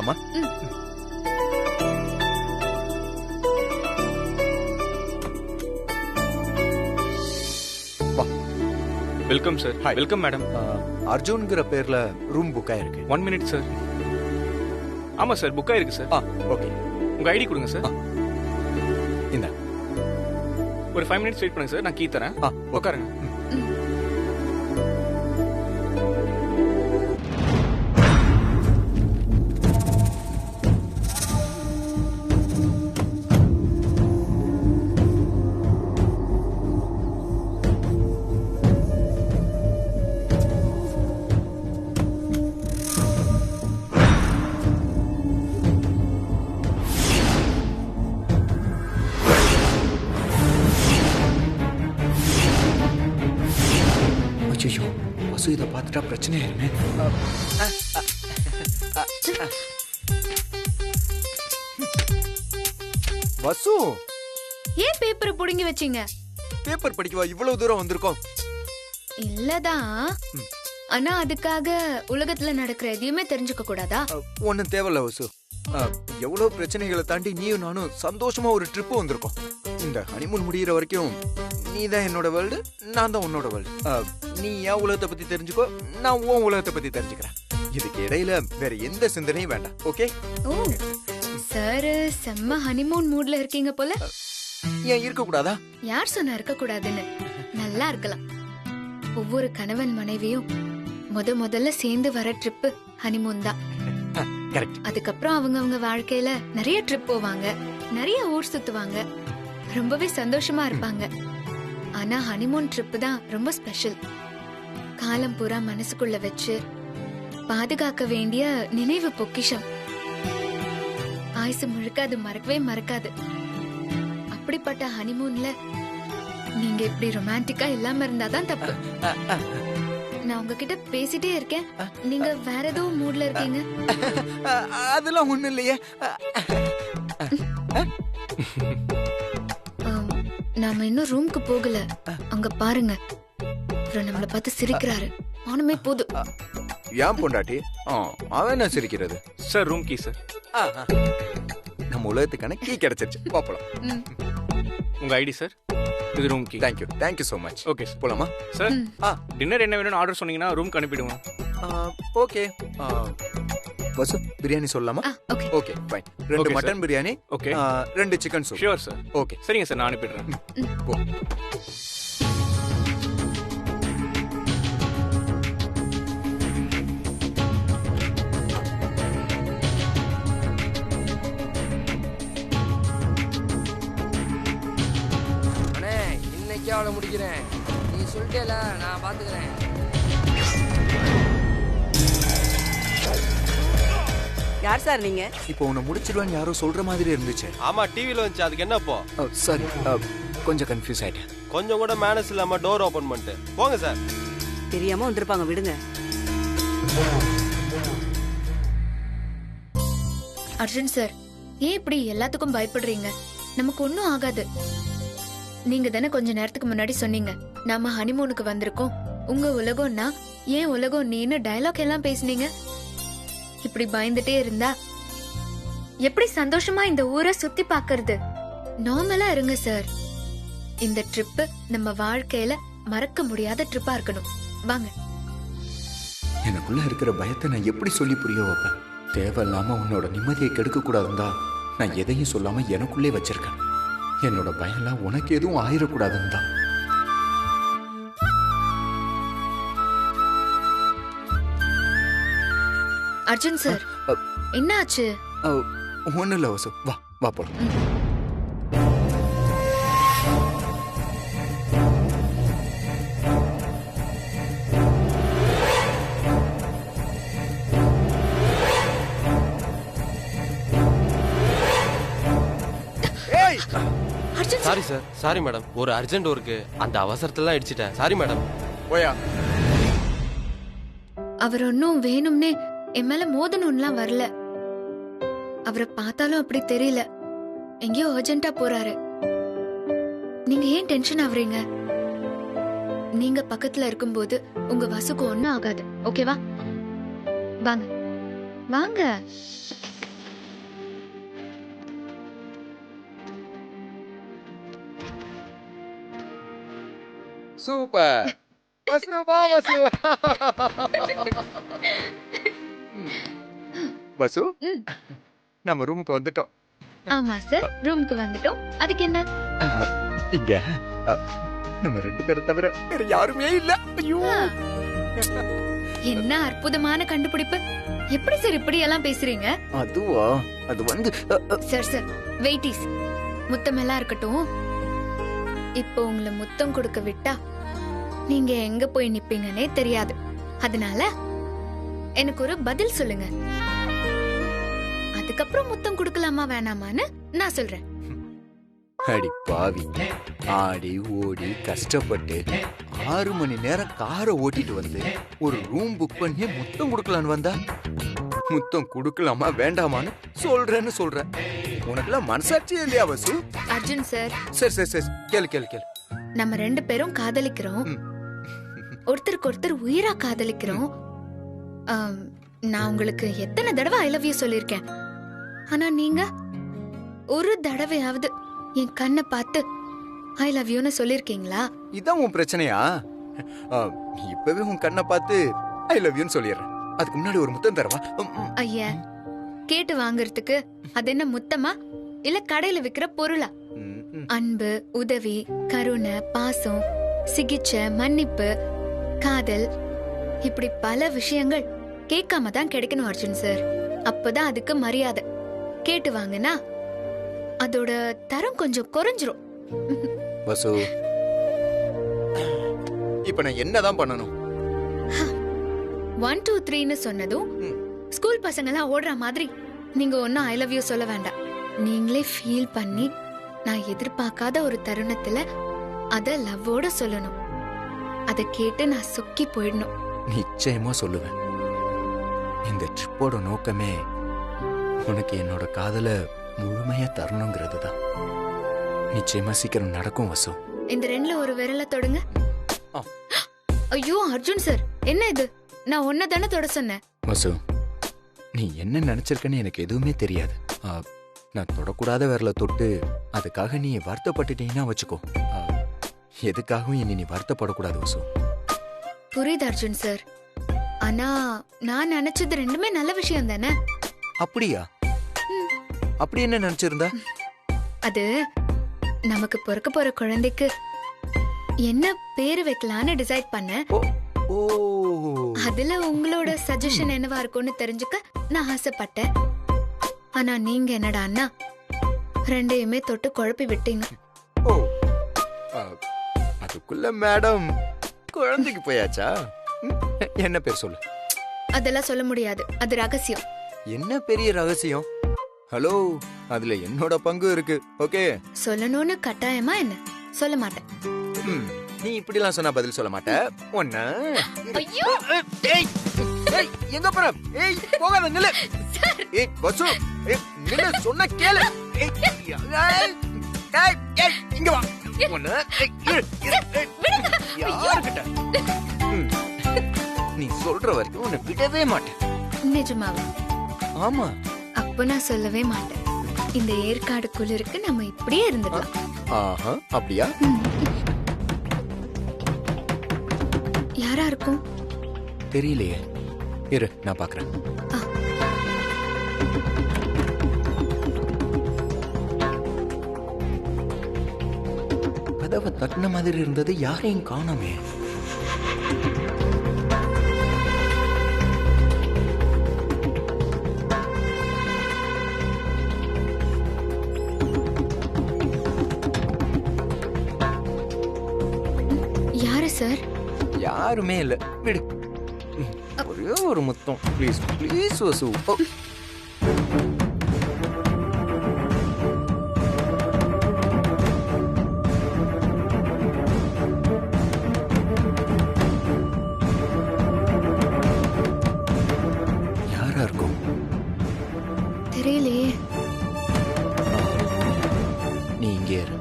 போலாமா? Welcome sir. Welcome madam. அர்ஜுன்ங்கிற பேர்ல ரூம் புக் ஆயிருக்கு. 1 மினிட் சார். ஆமா சார், புக் ஆயிருக்கு சார். ஓகே. உங்க ஐடி கொடுங்க சார். இந்த ஒரு 5 மினிட்ஸ் வெயிட் பண்ணுங்க சார், நான் கீ தரேன். உட்காருங்க. ஐயோ, வசு இதை பார்த்துட்டா பிரச்சனை ஆயிருமே. வசு, ஏன் பேப்பரை புடுங்கி வச்சீங்க? பேப்பர் படிக்கவா இவ்வளவு தூரம் வந்திருக்கோம்? இல்லதான், ஆனா அதுக்காக உலகத்துல நடக்கிற எதையுமே தெரிஞ்சுக்க கூடாதா? ஒன்னும் தேவையில்ல வசு. எவ்வளவு பிரச்சனைகளை தாண்டி நீயும் நானும் சந்தோஷமா ஒரு ட்ரிப் வந்திருக்கோம். இந்த ஹனிமூன் முடியிற வரைக்கும் நீ தான் என்னோட வேர்ல்டு, நான் தான் உன்னோட வேர்ல்டு. நீ என் உலகத்தை பத்தி தெரிஞ்சுக்கோ, நான் உன் உலகத்தை பத்தி தெரிஞ்சுக்கிறேன். இதுக்கு இடையில வேற எந்த சிந்தனையும் வேண்டாம். ஓகே? ஓ சார், செம்ம ஹனிமூன் மூட்ல இருக்கீங்க போல. ஏன் இருக்க கூடாதா? யார் சொன்னா இருக்க கூடாதுன்னு? நல்லா இருக்கலாம். ஒவ்வொரு கணவன் மனைவியும் முதல்ல சேர்ந்து வர ட்ரிப் ஹனிமூன் தான். கரெக்ட். அதுக்கப்புறம் அவங்க வாழ்க்கையில நிறைய ட்ரிப் போவாங்க, நிறைய ஊர் சுத்துவாங்க, ரொம்பவே சந்தோஷமா இருப்பாங்க. ஆனா ஹனிமூன் ட்ரிப் தான் ரொம்ப ஸ்பெஷல். காலம் பூரா மனசுக்குள்ள வச்சு பாதுகாக்க வேண்டிய நினைவு பொக்கிஷம். ஆயுசு முழுக்க அது மறக்கவே மறக்காது. அப்படிப்பட்ட ஹனிமூன்ல நீங்க இப்படி ரொமான்டிக்கா இல்லாம இருந்தாதான் தப்பு. நான் உங்ககிட்ட பேசிட்டே இருக்கேன், நீங்க வேற ஏதோ மூட்ல இருக்கீங்க. அதெல்லாம் ஒண்ணு இல்லையே. நாம இன்னும் ரூம்க்கு போகல, அங்க பாருங்க. அப்புறம் நம்மள பார்த்து சிரிக்கிறாரு. அவனுமே போதும். ஏன் பொண்டாட்டி அவன் என்ன சிரிக்கிறது? Sir, room key sir. நம்ம உலகத்துக்கான கீ கிடைச்சிருச்சு. பாப்பலாம். உங்க ஐடி சார். இது room key. Thank you so much. Okay sir. போலாமா சார்? டின்னர் என்ன வேணும்னு ஆர்டர் சொன்னீங்கன்னா ரூம்க்கு அனுப்பிடுவோம். ஓகே. வசு, பிரியாணி சொல்லலாமா? Okay okay fine. 2 mutton biryani. Okay. 2 chicken soup. Sure sir. Okay சரிங்க சார், நான் அனுப்பிடுறேன். போ. அண்ணே, இன்னைக்கு அவளை முடிக்கிறேன். நீ சொல்லிட்டேல, நான் பாத்துக்கிறேன். யார் சார் நீங்க? இப்போ உன்னை முடிச்சிடுவான்னு யாரோ சொல்ற மாதிரி இருந்துச்சு. ஆமா, டிவில வந்துச்சு. அதுக்கு என்னப்போ? சாரி, கொஞ்சம் கன்ஃபியூஸ் ஆயிட்டேன். கொஞ்சம் கூட மேனஸ் இல்லாம டோர் ஓபன் பண்ணிட்டு போங்க சார். தெரியாம வந்திருப்பாங்க, விடுங்க. அர்ஜுன் சார், ஏன் இப்படி எல்லாத்துக்கும் பயப்படுறீங்க? நமக்கு ஒன்னும் ஆகாது. நீங்க தானே கொஞ்ச நேரத்துக்கு முன்னாடி சொன்னீங்க, நாம ஹனிமூனுக்கு வந்திருக்கோம், உங்க உலகம்னா ஏன் உலகம் நீன்னு டயலாக் எல்லாம் பேசுனீங்க. இப்படி பயந்துட்டே இருந்தா எப்படி சந்தோஷமா இந்த ஊரை சுத்தி பாக்குறது? நார்மலா இருங்க சார். இந்த ட்ரிப் நம்ம வாழ்க்கையில மறக்க முடியாத ட்ரிப்பா இருக்கணும். வாங்க. எனக்குள்ள இருக்கிற பயத்தை நான் எப்படி சொல்லி புரிய வைப்பேன்? தேவையில்லாம உன்னோட நிம்மதியை கெடுக்க கூடாதுந்தா நான் எதையும் சொல்லாம எனக்குள்ளே வச்சிருக்கேன். என்னோட பயம்லாம் உனக்கு எதுவும் ஆயிடக்கூடாதுன்னு தான். அர்ஜுன் சார், என்ன ஆச்சு? ஒன்னும் இல்ல வசு, வா வா போலாம். Sorry sir, sorry madam. ஒரு அர்ஜென்ட் ஒர்க்கு, அந்த அவசரத்துல அடிச்சிட்டேன். Sorry madam. போயா. அவர் ஒன்னும் வேணும்னே என் மேல மோதணும்லாம் வரல. அவரை பார்த்தாலும் அப்படி தெரியல. எங்கேயோ அர்ஜென்ட்டா போறாரு. நீங்க ஏன் டென்ஷன் ஆவறீங்க? நீங்க பக்கத்துல இருக்கும்போது உங்க வசுக்கு ஒண்ணும் ஆகாது. ஓகேவா? வாங்க வாங்க. சூப்பர் வசு வா வசு வசு நம்ம ரூமுக்கு வந்துட்டோம். ஆமா சார், ரூமுக்கு வந்துட்டோம். அதுக்கு என்ன? இங்க நம்ம 2 பேரை தவிர வேற யாருமே இல்ல. ஐயோ என்ன அற்புதமான கண்டுபிடிப்பு. எப்படி சார் இப்படி எல்லாம் பேசுறீங்க? அதுவா? அது வந்து சார் சார் வெயிட்டிஸ், முத்தம் எல்லாம் இருக்கட்டும். இப்போ உங்களை முத்தம் கொடுக்க விட்டா நீங்க எங்க போய் நிப்பீங்கன்னே தெரியாது. அதனால எனக்கு ஒரு பதில் சொல்லுங்க. அதுக்கப்புறம் முத்தம் கொடுக்கலாமா வேணாமான்னு நான் சொல்றேன். அடி பாவி, ஆடி ஓடி கஷ்டப்பட்டு 6 மணி நேரம் காரை ஓட்டிட்டு வந்து ஒரு ரூம் புக் பண்ணி முத்தம் கொடுக்கலான்னு வந்தா முத்தம் கொடுக்கலாமா வேண்டாமான்னு சொல்றேன். உனக்குலாம் மனசாட்சி இல்லையா வசு? அர்ஜுன் சார், சரி சரி சரி கேளு கேளு கேளு. நம்ம 2 பேரும் காதலிக்கிறோம். ஒருத்தருக்கு ஒருத்தர் உயிரா காதலிக்கிறோம். நான் உங்களுக்கு எத்தனை தடவை ஐ லவ் யூ சொல்லிருக்கேன். ஆனா நீங்க ஒரு தடவையாவது என் கண்ணை பார்த்து ஐ லவ் யூன்னு சொல்லிருக்கீங்களா? இதான் உன் பிரச்சனையா? இப்பவே உன் கண்ணை பார்த்து ஐ லவ் யூன்னு சொல்லிடுறேன். அதுக்கு முன்னாடி ஒரு முத்தம் தரவா? ஐயா, கேட்டு வாங்குறதுக்கு அது என்ன முத்தமா இல்ல கடையில விக்கிற பொருளா? அன்பு, உதவி, கருணை, பாசம், சிகிச்சை, மன்னிப்பு, காதல், இப்படி பல விஷயங்கள் கேட்காம தான் கிடைக்கணும் அர்ஜுன் சார். அப்பதான் அதுக்கு மரியாதை. கேட்டு வாங்கினா அதோட தரம் கொஞ்சம் குறைஞ்சிரும். வசு, இப்ப நான் என்னதான் பண்ணணும்? 1 2 3ன்னு சொன்னதும் ஸ்கூல் பசங்க எல்லாம் ஓடுற மாதிரி நீங்க ஒன்னும் ஐ லவ் யூ சொல்ல வேண்டாம். நீங்களே ஃபீல் பண்ணி நான் எதிர்பார்க்காத ஒரு தருணத்துல அத லவ்வோட சொல்லணும். அத கேட்டு நான் சொக்கி போயிடணும். நிச்சயமா சொல்லுவேன். இந்த ட்ரிப்போட நோக்கமே உனக்கு என்னோட காதல முழுமையா தரணுங்கிறது தான். நிச்சயமா சீக்கிரம் நடக்கும் வசு. இந்த 2ல ஒரு விரல தொடுங்க. ஐயோ அர்ஜுன் சார், என்ன இது? நான் ஒன்ன தானே தொட சொன்னேன். வசு, நீ என்ன நினைச்சிருக்கன்னு எனக்கு எதுவுமே தெரியாது. நான் தொடக்கூடாத விரல தொட்டு அதுக்காக நீ வருத்தப்பட்டுட்டீங்கன்னா வச்சுக்கோ. எதுக்காகவும் இனி நீ வருத்தப்படக்கூடாது வசு. புரியுது அர்ஜுன் சார். ஆனா நான் நினைச்சது 2மே நல்ல விஷயம் தானே. அப்படியா? அப்படி என்ன நினைச்சிருந்தா? அது நமக்கு பிறக்க போற குழந்தைக்கு என்ன பேரு வைக்கலான்னு டிசைட் பண்ணேன். அதுல உங்களோட சஜஷன் என்னவா இருக்கும்னு தெரிஞ்சுக்க நான் ஆசைப்பட்டேன். ஆனா நீங்க என்னடா அண்ணா 2யுமே தொட்டு குழப்பி விட்டீங்க. அதுக்குள்ள மேடம் குழந்தைக்கு போயாச்சா? என்ன பேர் சொல்லு? அதெல்லாம் சொல்ல முடியாது, அது ரகசியம். என்ன பெரிய ரகசியம்? ஹலோ, அதுல என்னோட பங்கு இருக்கு. ஓகே, சொல்லணும்னு கட்டாயமா என்ன? சொல்ல மாட்டேன். நீ இப்படிலாம் சொன்னா பதில் சொல்ல மாட்ட. ஒண்ணு ஐயோ, ஏய் ஏய் எங்க போற? ஏய் போகாத, நில்லு. ஏய் வசு, ஏய் நில்லு, சொன்னா கேளு. ஏய் ஏய் ஏய் இங்க வா. ஒண்ணு யாருக்கிட்ட? நீ சொல்ற வரைக்கும் உன்னை விடவே மாட்டேன். நிஜமாவா? ஆமா. அப்ப நான் சொல்லவே மாட்டேன். இந்த ஏற்காடு குளிருக்கு நம்ம இப்படியே இருந்துடலாம். ஆஹா, அப்படியா? யாரா இருக்கும்? தெரியலையே, இரு நான் பாக்குறேன். கதவை தட்டின மாதிரி இருந்தது, யாரையும் காணோமே. யாரு சார்? யாருமே இல்ல, விடு. ஒரே ஒரு முத்தம் ப்ளீஸ் ப்ளீஸ் வசு. யாரா இருக்கும்? தெரியலையே. நீ இங்கே இரு.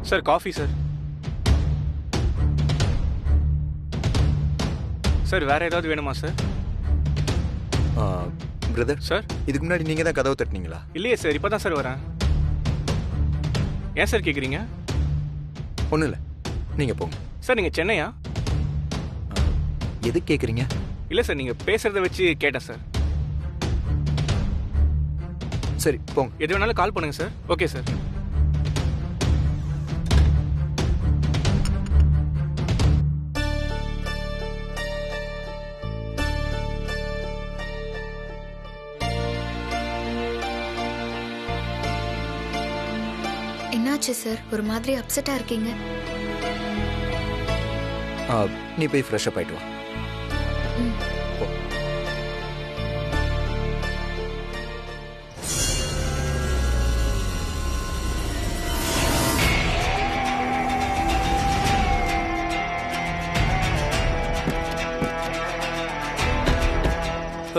Sir coffee sir. சார் வேற ஏதாவது வேணுமா சார்? பிரதர் சார், இதுக்கு முன்னாடி நீங்க தான் கதவு தட்டினீங்களா? இல்லையே சார், இப்பதான் சார் வரேன். ஏன் சார் கேட்குறீங்க? ஒன்றும் இல்லை, நீங்கள் போங்க. சார் நீங்கள் சென்னையா? எது கேட்குறீங்க? இல்லை சார், நீங்கள் பேசுகிறத வச்சு கேட்டேன் சார். சரி போங்க. எது வேணாலும் கால் பண்ணுங்கள் சார். Okay sir. என்னாச்சு சார், ஒரு மாதிரி அப்செட்டா இருக்கீங்க? நீ போய் ஃப்ரெஷ் அப் ஆயிட்டு வா. ம். போ.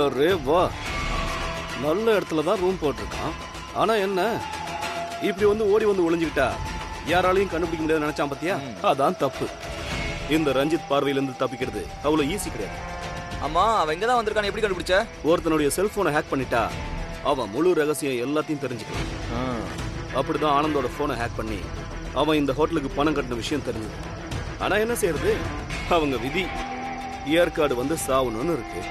அரே வா, நல்ல இடத்துல தான் ரூம் போட்டிருக்கான். ஆனா என்ன இப்படி ஓடி ஒளிஞ்சுக்கிட்டா யாராலையும் கண்டுபிடிக்க முடியாது நினைச்சான் பாத்தியா? அதான் தப்பு. இந்த ரஞ்சித் பார்வையிலிருந்து தப்பிக்கிறது அவ்வளவு ஈஸி கிடையாது. ஆமா, அவன் இங்க தான் வந்திருக்கான். எப்படி கண்டுபிடிச்ச? ஒருத்தனுடைய செல்போனை ஹேக் பண்ணிட்டா அவன் முழு ரகசியம் எல்லாத்தையும் தெரிஞ்சுக்கலாம். அப்படிதான் ஆனந்தோட போனை ஹேக் பண்ணி அவன் இந்த ஹோட்டலுக்கு பணம் கட்டின விஷயம் தெரிஞ்சது. ஆனா என்ன செய்யறது, அவங்க விதி. ஏற்காடு சாவணும்னு இருக்கு.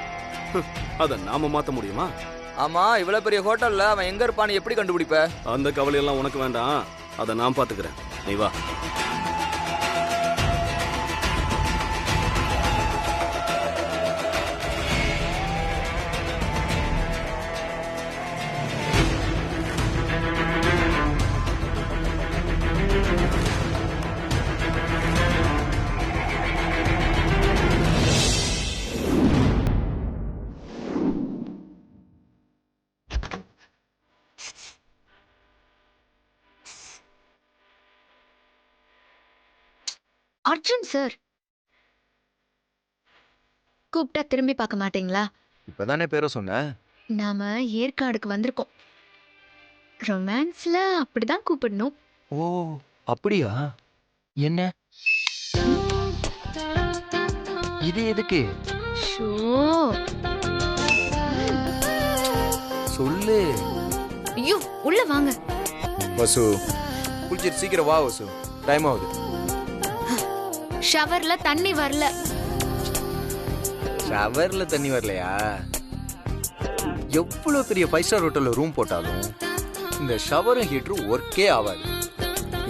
அத நாம மாத்த முடியுமா? ஆமா, இவ்வளவு பெரிய ஹோட்டல்ல அவன் எங்க இருப்பான்னு எப்படி கண்டுபிடிப்ப? அந்த கவலையெல்லாம் உனக்கு வேண்டாம், அதை நான் பாத்துக்கிறேன். நீ வா. அர்ஜுன் சார், கூப்பிட்டா திரும்பி பார்க்க மாட்டீங்களா? இப்பதானே பேரை சொன்னேன். நாம ஏற்காடுக்கு வந்திருக்கோம். ரொமான்ஸ்ல அப்படிதான் கூப்பிடணும். ஓ அப்படியா? என்ன இது எதுக்கு? ஷோ, சொல்லு. ஐயோ, உள்ள வாங்க. வசு, குளிச்சிட்டு சீக்கிரம் வா வசு, டைம் ஆகுது. ஷவர்ல தண்ணி வரல. ஷவர்ல தண்ணி வரலையா? எவ்வளவு பெரிய 5 ஸ்டார் ஹோட்டல்ல ரூம் போட்டாலும் இந்த ஷவரும் ஹீட்டரும் ஒர்க்கே ஆகாது.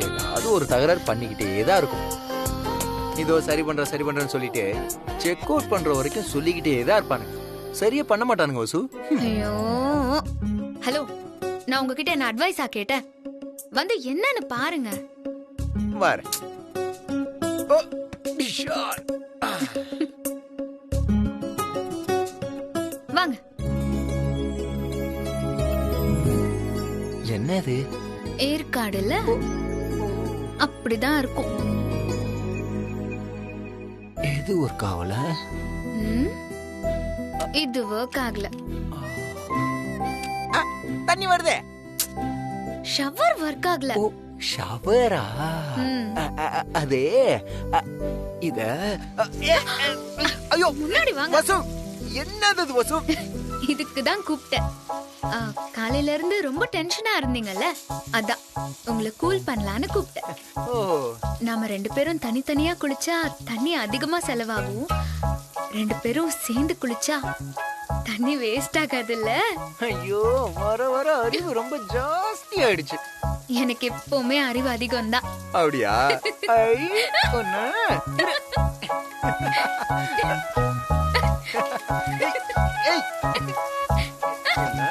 ஏதாவது ஒரு தகராறு பண்ணிக்கிட்டே தான் இருக்கும். இதோ சரி பண்றேன்னு சொல்லிட்டு செக் அவுட் பண்ற வரைக்கும் சொல்லிக்கிட்டே தான் இருப்பானுங்க. சரியா பண்ண மாட்டானுங்க வசு. ஐயோ, ஹலோ, நான் உங்ககிட்ட என்ன அட்வைஸா கேட்டேன்? என்னன்னு பாருங்க. வரேன். ஓ, டிஷான். வாங்க. என்னது? ஏற்காடுல அப்படிதான் இருக்கும். எது ஒர்க் ஆகல? ம், இது ஒர்க் ஆகல. தண்ணி வருதே. ஷவர் ஒர்க் ஆகல. ஓ, ஷவரா? ம். அதே இத ஐயோ, முன்னாடி வாங்க. வசு, என்னது இது வசு? இதுக்கு தான் கூப்பிட்டேன். காலையில இருந்து ரொம்ப டென்ஷனா இருந்தீங்கல்ல, அதான் உங்களை கூல் பண்ணலான்னு கூப்பிட்டேன். ஓ, நாம 2 பேரும் தனித்தனியா குளிச்சா தண்ணி அதிகமா செலவாகும். 2 பேரும் சேர்ந்து குளிச்சா தண்ணி வேஸ்ட் ஆகாதுல்ல. ஐயோ, வர வர அறிவு ரொம்ப ஜாஸ்தி ஆயிடுச்சு. எனக்கு எப்பவுமே அறிவு அதிகம் தான். அப்படியா? ஐ, ஒண்ணு. ஏய், என்ன?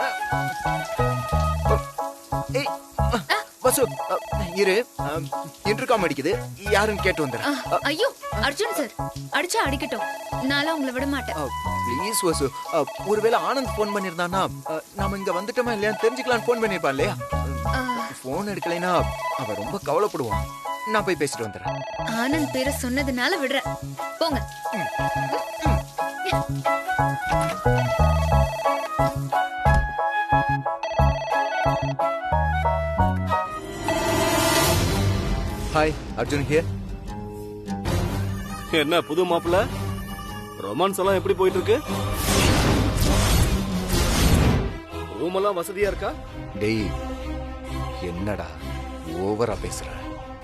ஏய், வசு, இரு, இன்டர்காம் அடிக்குது, யாருன்னு கேட்டு வந்துடுறேன். ஐயோ, அர்ஜுன் சார், அடிச்சா அடிக்கட்டும், நான்லாம் உங்களை விட மாட்டேன். ப்ளீஸ் வசு, ஒருவேளை ஆனந்த் போன் பண்ணிருந்தானா நாம இங்க வந்துட்டோமா இல்லையா தெரிஞ்சுக்கலான்னு போன் பண்ணிருப்பான் இல்லையா? போன் எடுக்கலைன்னா அவன் ரொம்ப கவலைப்படுவான். நான் போய் பேசிட்டு வந்துடுறேன். ஆனந்த் பேரை சொன்னதுனால விடுறேன், போங்க. Hi, Arjun here. என்ன புது மாப்பிள்ள, ரொமான்ஸ் எல்லாம் எப்படி போயிட்டு இருக்கு? ரூம் எல்லாம் வசதியா இருக்கா? டேய், என்னடா ஓவரா பேசுற.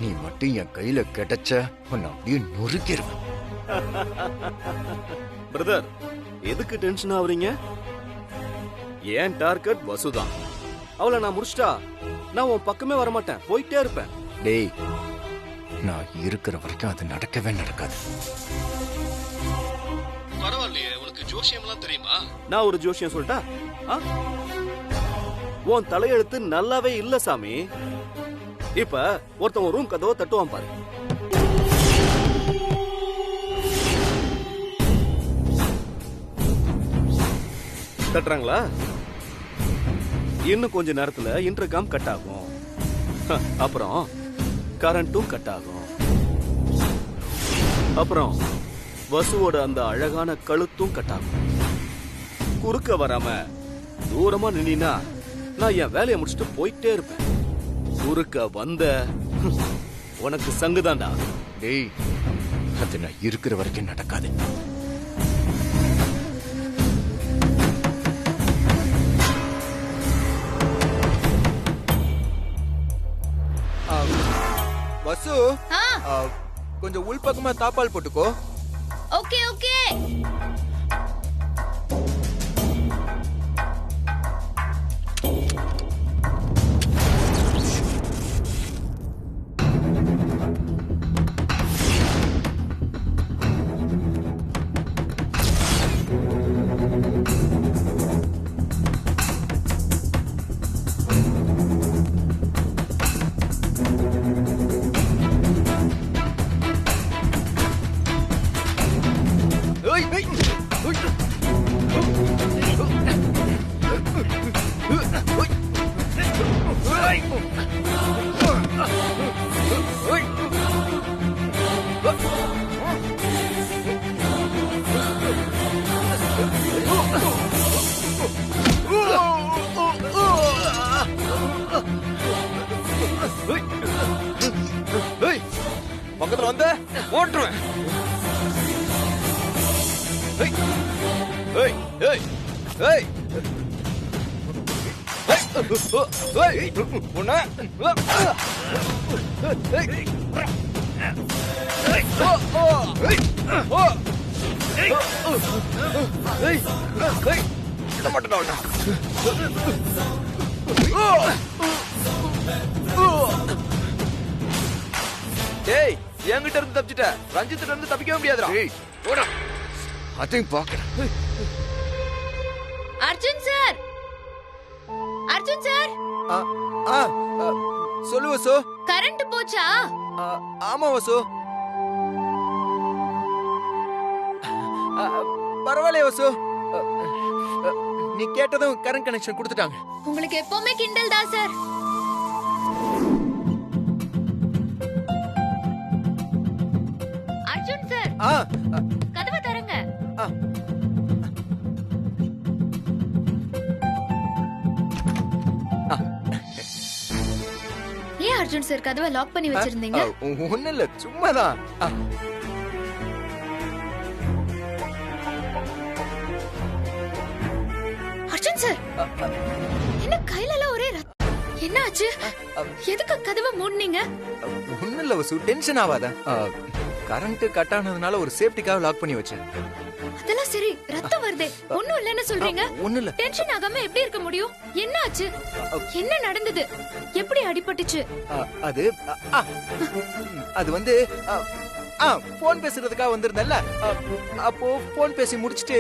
நீ மட்டும் என் கையில கிடைச்ச உன்னை அப்படியே நொறுக்கிடுவேன். பிரதர், எதுக்கு டென்ஷன் ஆவறீங்க? ஏன் டார்கெட் வசுதான். அவளை நான் முடிச்சிட்டா நான் உன் பக்கமே வரமாட்டேன், போயிட்டே இருப்பேன். டேய், நான் இருக்கிற வரைக்கும் அது நடக்கவே நடக்காது. பரவாயில்லையே, உனக்கு ஜோசியம்லாம் தெரியுமா? நான் ஒரு ஜோசியம் சொல்லிட்டா? உன் தலையெழுத்து நல்லாவே இல்ல சாமி. இப்ப ஒருத்தன் ஒரு ரூம் கதவை தட்டுவான் பாரு. தட்டுறாங்களா? இன்னும் கொஞ்ச நேரத்துல இன்டர்காம் கட் ஆகும். அப்புறம் கரண்ட்டும் கட் ஆகும். அப்புறம் வசுவோட அந்த அழகான கழுத்தும் கட் ஆகும். குறுக்க வராம தூரமா நின்னா நான் என் வேலையை முடிச்சுட்டு போயிட்டே இருப்பேன். குறுக்க வந்த உனக்கு சங்குதான்டா. டேய், அது நான் இருக்கிற வரைக்கும் நடக்காது. வசு, கொஞ்சம் உள்பக்கமா தாப்பால் போட்டுக்கோ. Okay okay. பக்கத்துல வந்த ஓட்டுருவேன். டேய், என்கிட்ட இருந்து தப்பிச்சிட்ட, ரஞ்சித்திட்ட இருந்து தப்பிக்கவே முடியாதுடா. அதையும் பாக்குறேன். அர்ஜுன் சார், அர்ஜுன் சார், சொல்லு வசு. கரண்ட் போச்சா? ஆமா வசு. பரவாயில்ல வசு, நீ கேட்டதும் கரண்ட் கனெக்ஷன் கொடுத்துட்டாங்க. உங்களுக்கு எப்பவுமே கிண்டல் தான் சார். அர்ஜுன் சார், கதவை தரங்க. ஏன் அர்ஜுன் சார் கதவை லாக் பண்ணி வச்சிருந்தீங்க? ஒண்ணு இல்ல, சும்மாதான். அர்ஜுன் சார், என்ன கையில எல்லாம் ஒரே ரத்தம்? என்ன ஆச்சு? எதுக்கு கதவை மூடுனீங்க? ஒண்ணு இல்ல வசு, டென்ஷன் ஆகாத. கரண்ட் கட் ஆனதுனால ஒரு சேஃப்டிக்காக லாக் பண்ணி வச்சேன். அதெல்லாம் சரி, ரத்தம் வருதே, ஒண்ணும் இல்லன்னு சொல்றீங்க. ஒண்ணு இல்ல. டென்ஷன் ஆகாம எப்படி இருக்க முடியும்? என்ன ஆச்சு? என்ன நடந்தது? எப்படி அடிபட்டுச்சு? அது வந்து போன் பேசுறதுக்காக வந்திருந்தல்ல, அப்போ போன் பேசி முடிச்சிட்டு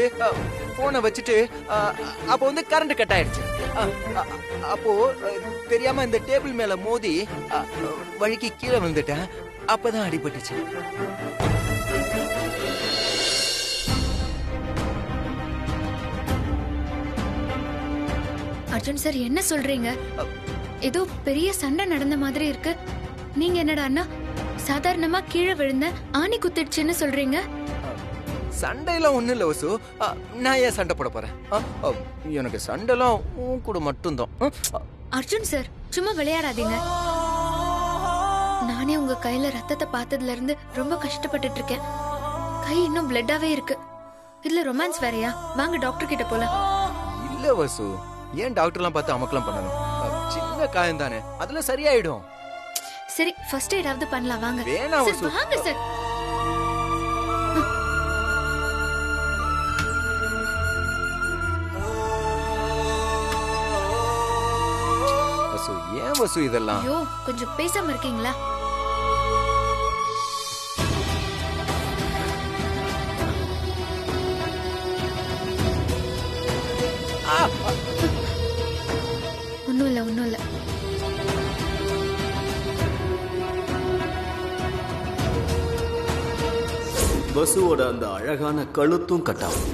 போனை வச்சுட்டு அப்போ வந்து கரண்ட் கட் ஆயிடுச்சு. அப்போ தெரியாம இந்த டேபிள் மேல மோதி வழுக்கி கீழே விழுந்துட்டேன். அப்பதான் அடிபட்டுச்சு. அர்ஜுன் சார், என்ன சொல்றீங்க? ஏதோ பெரிய சண்டை நடந்த மாதிரி இருக்கு. நீங்க என்னடா அண்ணா சாதாரணமா கீழே விழுந்த ஆணி குத்திடுச்சுன்னு சொல்றீங்க? சண்டையெல்லாம் ஒண்ணு இல்ல வசு. நான் ஏன் சண்டை போட போறேன்? எனக்கு சண்டைலாம் உன் கூட மட்டும்தான். அர்ஜுன் சார், சும்மா விளையாடாதீங்க. நானே உங்க கையில ரத்தத்தை பார்த்ததுல இருந்து ரொம்ப கஷ்டப்பட்டுட்டு இருக்கேன். கை இன்னும் பிளட்டாவே இருக்கு. இதுல ரொமான்ஸ் வேறயா? வாங்க டாக்டர் கிட்ட போலாம். இல்ல வசு, ஏன் டாக்டர்லாம் பார்த்து அமக்கலாம் பண்ணணும்? சின்ன காயம் தானே, அதுல சரியாயிடும். சரி ஃபர்ஸ்ட் எய்டாவது பண்ணலாம் வாங்க வேணாம் சார், வசு. வாங்க சார். வசு ஏன் வசு இதெல்லாம்? ஐயோ கொஞ்சம் பேசாம இருக்கீங்களா? ஒண்ணும் இல்ல ஒண்ணும் இல்ல. வசுவோட அந்த அழகான கழுத்தும் கட்டாகும்.